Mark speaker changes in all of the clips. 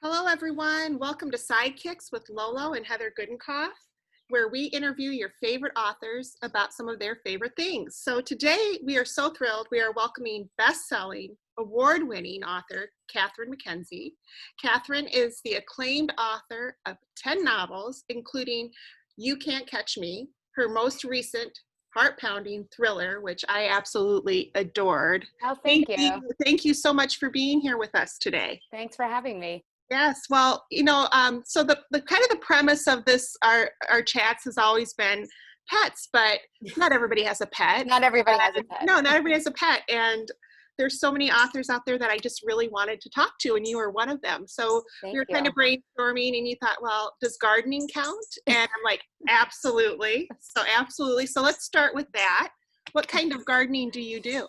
Speaker 1: Hello, everyone. Welcome to Sidekicks with Lolo and Heather Gudenkauf, where we interview your favorite authors about some of their favorite things. So today we are so thrilled. We are welcoming best-selling, award-winning author, Catherine McKenzie. Catherine is the acclaimed author of 10 novels, including You Can't Catch Me, her most recent heart-pounding thriller, which I absolutely adored.
Speaker 2: Oh, thank you.
Speaker 1: Thank you so much for being here with us today.
Speaker 2: Thanks for having me.
Speaker 1: Yes, well, so the kind of the premise of this, our chats has always been pets, but not everybody has a pet.
Speaker 2: Not everybody has a pet.
Speaker 1: No, not everybody has a pet, and there's so many authors out there that I just really wanted to talk to, and you were one of them. So
Speaker 2: Thank
Speaker 1: we were
Speaker 2: you.
Speaker 1: kind of brainstorming, and you thought, well, does gardening count? And I'm like, absolutely. So let's start with that. What kind of gardening do you do?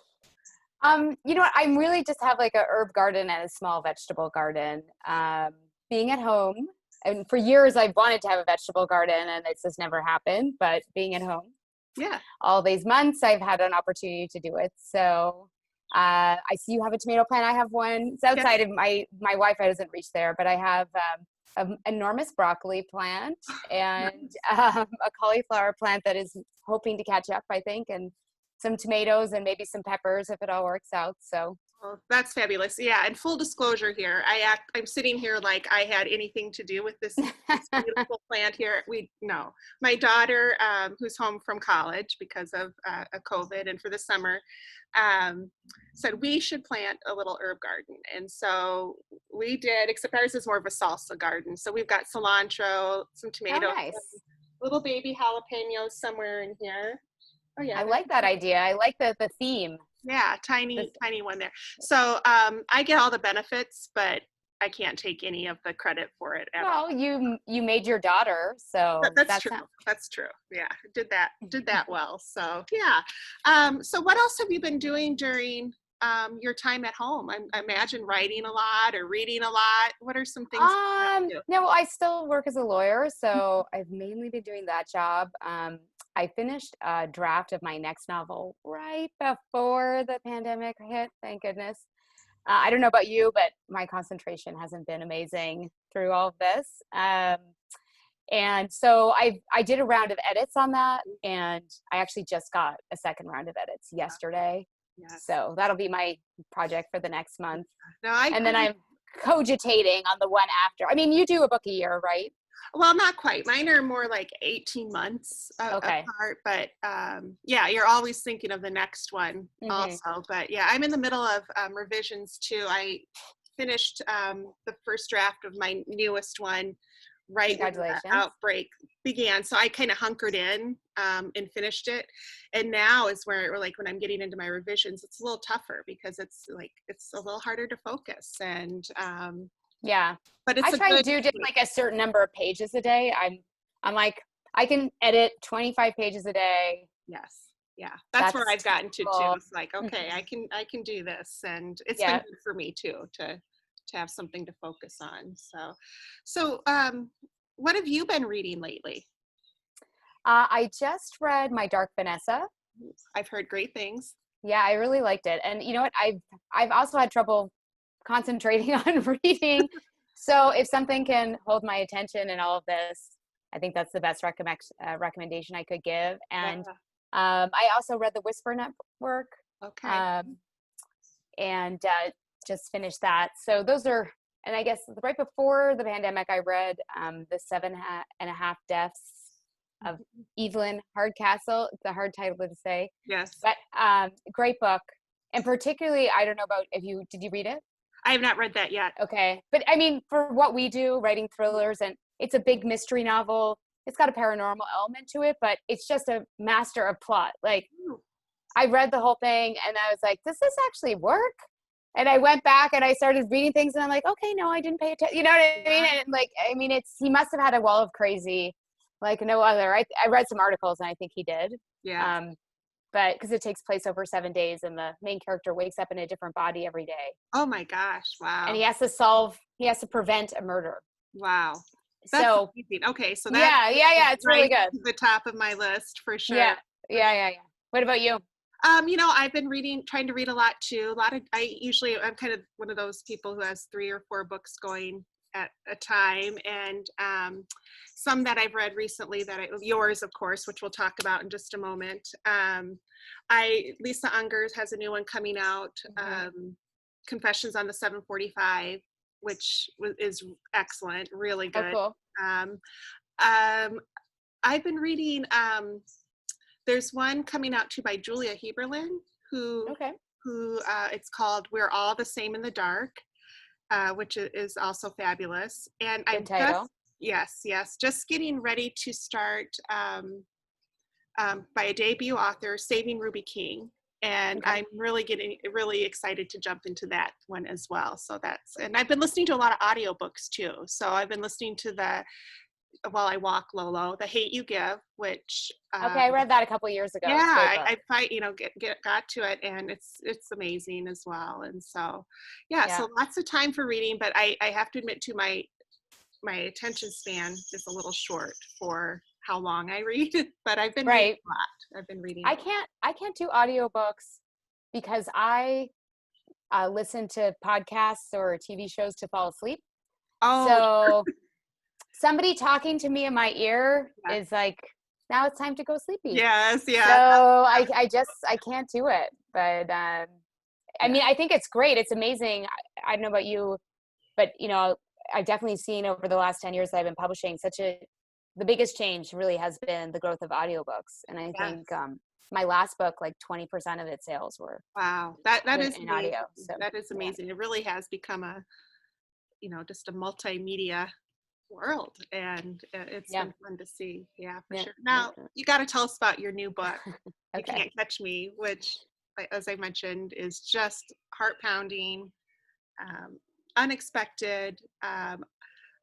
Speaker 2: You know what? I really just have like a herb garden and a small vegetable garden. Being at home, and for years I've wanted to have a vegetable garden, and it's just never happened. But being at home,
Speaker 1: Yeah.
Speaker 2: all these months I've had an opportunity to do it. So I see you have a tomato plant. I have one. It's outside of my Wi-Fi doesn't reach there, but I have an enormous broccoli plant and a cauliflower plant that is hoping to catch up, I think, and some tomatoes and maybe some peppers if it all works out. So
Speaker 1: Oh, that's fabulous. Yeah, and full disclosure here, I'm sitting here like I had anything to do with this beautiful plant here. No, my daughter, who's home from college because of a COVID and for the summer, said we should plant a little herb garden, and so we did. Except ours is more of a salsa garden, so we've got cilantro, some tomatoes,
Speaker 2: nice.
Speaker 1: little baby jalapenos somewhere in here. Oh yeah,
Speaker 2: I like that idea. I like the theme.
Speaker 1: yeah, tiny one there. So I get all the benefits, but I can't take any of the credit for it at all.
Speaker 2: Well, you made your daughter, so
Speaker 1: That's true. That's true. Yeah, did that well. So yeah. So what else have you been doing during your time at home? I imagine writing a lot or reading a lot. What are some things you do?
Speaker 2: No, I still work as a lawyer, so I've mainly been doing that job. I finished a draft of my next novel right before the pandemic hit, thank goodness. I don't know about you, but my concentration hasn't been amazing through all of this. And so I did a round of edits on that, and I actually just got a second round of edits yesterday.
Speaker 1: Yes.
Speaker 2: So that'll be my project for the next month.
Speaker 1: No,
Speaker 2: then I'm cogitating on the one after. I mean, you do a book a year, right?
Speaker 1: Well, not quite. Mine are more like 18 months apart, but yeah, you're always thinking of the next one also. But yeah, I'm in the middle of revisions too. I finished the first draft of my newest one right when the outbreak began. So I kind of hunkered in and finished it. And now is where, like, when I'm getting into my revisions, it's a little tougher because it's a little harder to focus. And
Speaker 2: yeah,
Speaker 1: but
Speaker 2: I try to do just like a certain number of pages a day. I'm like, I can edit 25 pages a day.
Speaker 1: Yes. Yeah. That's where I've gotten to too. It's like, okay, I can do this. And it's been good for me too, to have something to focus on. So what have you been reading lately?
Speaker 2: I just read My Dark Vanessa.
Speaker 1: I've heard great things.
Speaker 2: Yeah, I really liked it. And you know what? I've also had trouble concentrating on reading. So if something can hold my attention in all of this, I think that's the best recommendation I could give. And I also read The Whisper Network.
Speaker 1: Okay.
Speaker 2: And just finished that. So those are, and I guess right before the pandemic, I read The 7.5 Deaths of Evelyn Hardcastle. It's a hard title to say.
Speaker 1: Yes.
Speaker 2: But great book. And particularly, I don't know about did you read it?
Speaker 1: I have not read that yet.
Speaker 2: Okay. But I mean, for what we do, writing thrillers, and it's a big mystery novel. It's got a paranormal element to it, but it's just a master of plot. Like, I read the whole thing and I was like, does this actually work? And I went back and I started reading things and I'm like, okay, no, I didn't pay attention. You know what I mean? And like, I mean, he must have had a wall of crazy like no other. I read some articles and I think he did.
Speaker 1: Yeah.
Speaker 2: But because it takes place over 7 days and the main character wakes up in a different body every day.
Speaker 1: Oh my gosh. Wow.
Speaker 2: And he has to prevent a murder.
Speaker 1: Wow. That's
Speaker 2: so
Speaker 1: amazing. Okay. So
Speaker 2: yeah, it's really good.
Speaker 1: The top of my list for sure.
Speaker 2: Yeah. What about you?
Speaker 1: I've been trying to read a lot too. I'm kind of one of those people who has 3 or 4 books going at a time. And some that I've read recently yours, of course, which we'll talk about in just a moment. Lisa Unger's has a new one coming out, Confessions on the 745, which is excellent, really
Speaker 2: Oh,
Speaker 1: good.
Speaker 2: cool.
Speaker 1: I've been reading, there's one coming out too by Julia Heberlin, who it's called We're All the Same in the Dark, which is also fabulous. And
Speaker 2: Good title.
Speaker 1: Just getting ready to start by a debut author, Saving Ruby King. And I'm really excited to jump into that one as well. So and I've been listening to a lot of audiobooks too. So I've been listening to while I walk, Lolo, The Hate You Give, which
Speaker 2: I read that a couple years ago.
Speaker 1: Yeah, I got to it, and it's amazing as well. And so so lots of time for reading, but I have to admit to my attention span is a little short for how long I read. But I've been reading a lot. I've been reading.
Speaker 2: I can't do audiobooks because I listen to podcasts or TV shows to fall asleep. So somebody talking to me in my ear is like, now it's time to go sleepy.
Speaker 1: Yes.
Speaker 2: So I can't do it. But I mean, I think it's great. It's amazing. I don't know about you, but I've definitely seen over the last 10 years that I've been publishing the biggest change really has been the growth of audiobooks. And I think my last book, like 20% of its sales were
Speaker 1: that is
Speaker 2: in audio. So
Speaker 1: that is amazing. It really has become just a multimedia world, and it's been fun to see. For sure. Now you got to tell us about your new book, You Can't Catch Me, which, as I mentioned, is just heart-pounding, unexpected.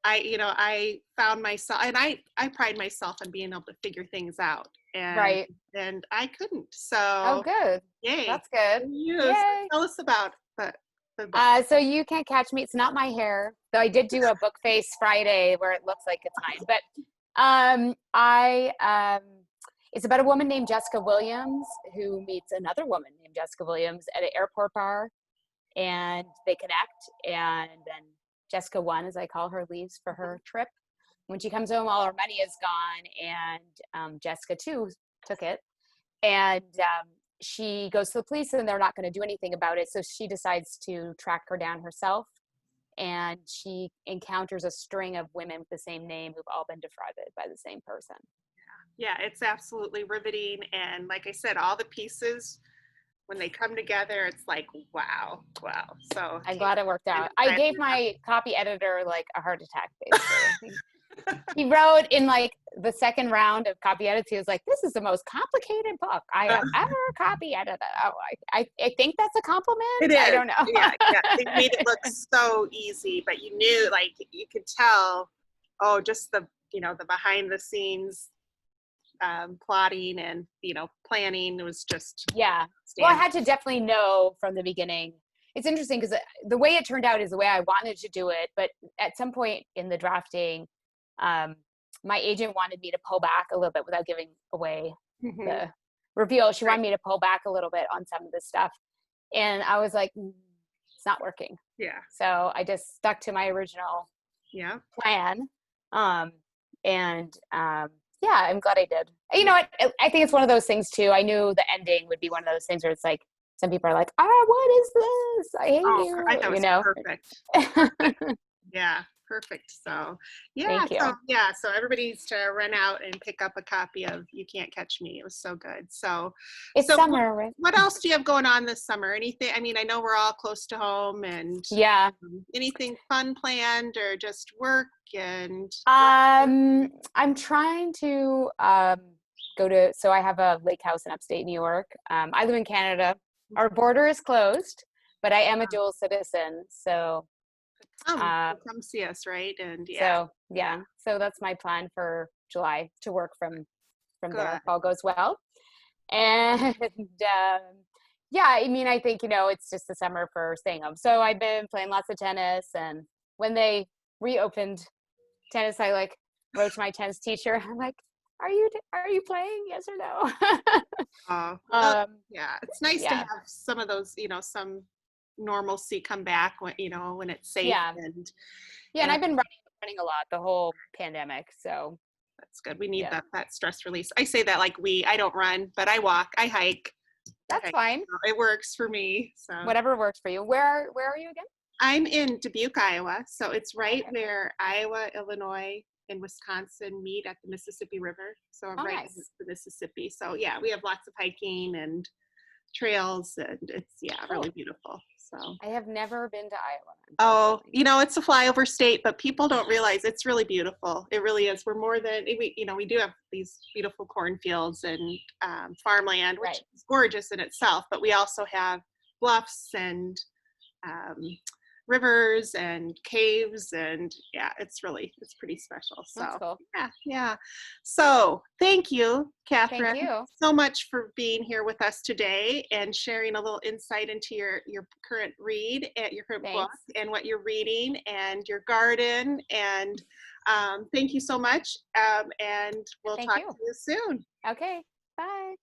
Speaker 1: I found myself, and I pride myself on being able to figure things out, and and I couldn't. So
Speaker 2: good.
Speaker 1: Yay,
Speaker 2: that's good.
Speaker 1: So tell us about the book.
Speaker 2: So You Can't Catch Me. It's not my hair, though. I did do a book face Friday where it looks like it's mine. But it's about a woman named Jessica Williams who meets another woman named Jessica Williams at an airport bar, and they connect. And then Jessica 1, as I call her, leaves for her trip. When she comes home, all her money is gone, and Jessica 2 took it. And she goes to the police, and they're not going to do anything about it. So she decides to track her down herself, and she encounters a string of women with the same name who've all been defrauded by the same person.
Speaker 1: Yeah, it's absolutely riveting. And like I said, all the pieces, when they come together, it's like, wow. So
Speaker 2: I'm glad it worked out. I gave my copy editor like a heart attack, basically. He wrote in like the second round of copy edits, he was like, this is the most complicated book I have ever copy edited. Oh, I think that's a compliment.
Speaker 1: It is.
Speaker 2: I don't know.
Speaker 1: They made it look so easy, but you knew, like, you could tell, just the behind the scenes plotting and planning. It was just
Speaker 2: well, I had to definitely know from the beginning. It's interesting because the way it turned out is the way I wanted to do it, but at some point in the drafting, my agent wanted me to pull back a little bit without giving away the reveal. She wanted me to pull back a little bit on some of this stuff, and I was like, it's not working. So I just stuck to my original plan. I'm glad I did. You know what? I think it's one of those things too. I knew the ending would be one of those things where it's like, some people are like, what is this? I hate you.
Speaker 1: I thought it was perfect. Perfect. So
Speaker 2: Thank you.
Speaker 1: So everybody needs to run out and pick up a copy of You Can't Catch Me. It was so good. So
Speaker 2: it's summer, right?
Speaker 1: What else do you have going on this summer? Anything? I mean, I know we're all close to home, and anything fun planned, or just work? And
Speaker 2: I'm trying to go to. So I have a lake house in upstate New York. I live in Canada. Our border is closed, but I am a dual citizen. So
Speaker 1: come see us, right? And
Speaker 2: so that's my plan for July, to work from there if all goes well. And I mean, I think it's just the summer for staying home. So I've been playing lots of tennis, and when they reopened tennis, I wrote to my tennis teacher. I'm like, are you playing? Yes or no?
Speaker 1: It's nice to have some of those, some normalcy come back when, when it's safe.
Speaker 2: Yeah. Yeah. And I've been running a lot the whole pandemic. So
Speaker 1: that's good. We need that stress release. I say that like I don't run, but I walk, I hike.
Speaker 2: That's fine.
Speaker 1: It works for me. So
Speaker 2: whatever works for you. Where are you again?
Speaker 1: I'm in Dubuque, Iowa. So it's right where Iowa, Illinois, and Wisconsin meet at the Mississippi River. So I'm right in the Mississippi. So yeah, we have lots of hiking and trails, and it's really beautiful. So
Speaker 2: I have never been to Iowa.
Speaker 1: Oh, it's a flyover state, but people don't realize it's really beautiful. It really is. We're more than we do have these beautiful cornfields and farmland, which is gorgeous in itself. But we also have bluffs and rivers and caves, and it's pretty special. So
Speaker 2: that's cool.
Speaker 1: Yeah. So thank you, Catherine.
Speaker 2: Thank you
Speaker 1: so much for being here with us today and sharing a little insight into your current read at your current book and what you're reading and your garden. And thank you so much. And we'll talk to you soon.
Speaker 2: Okay. Bye.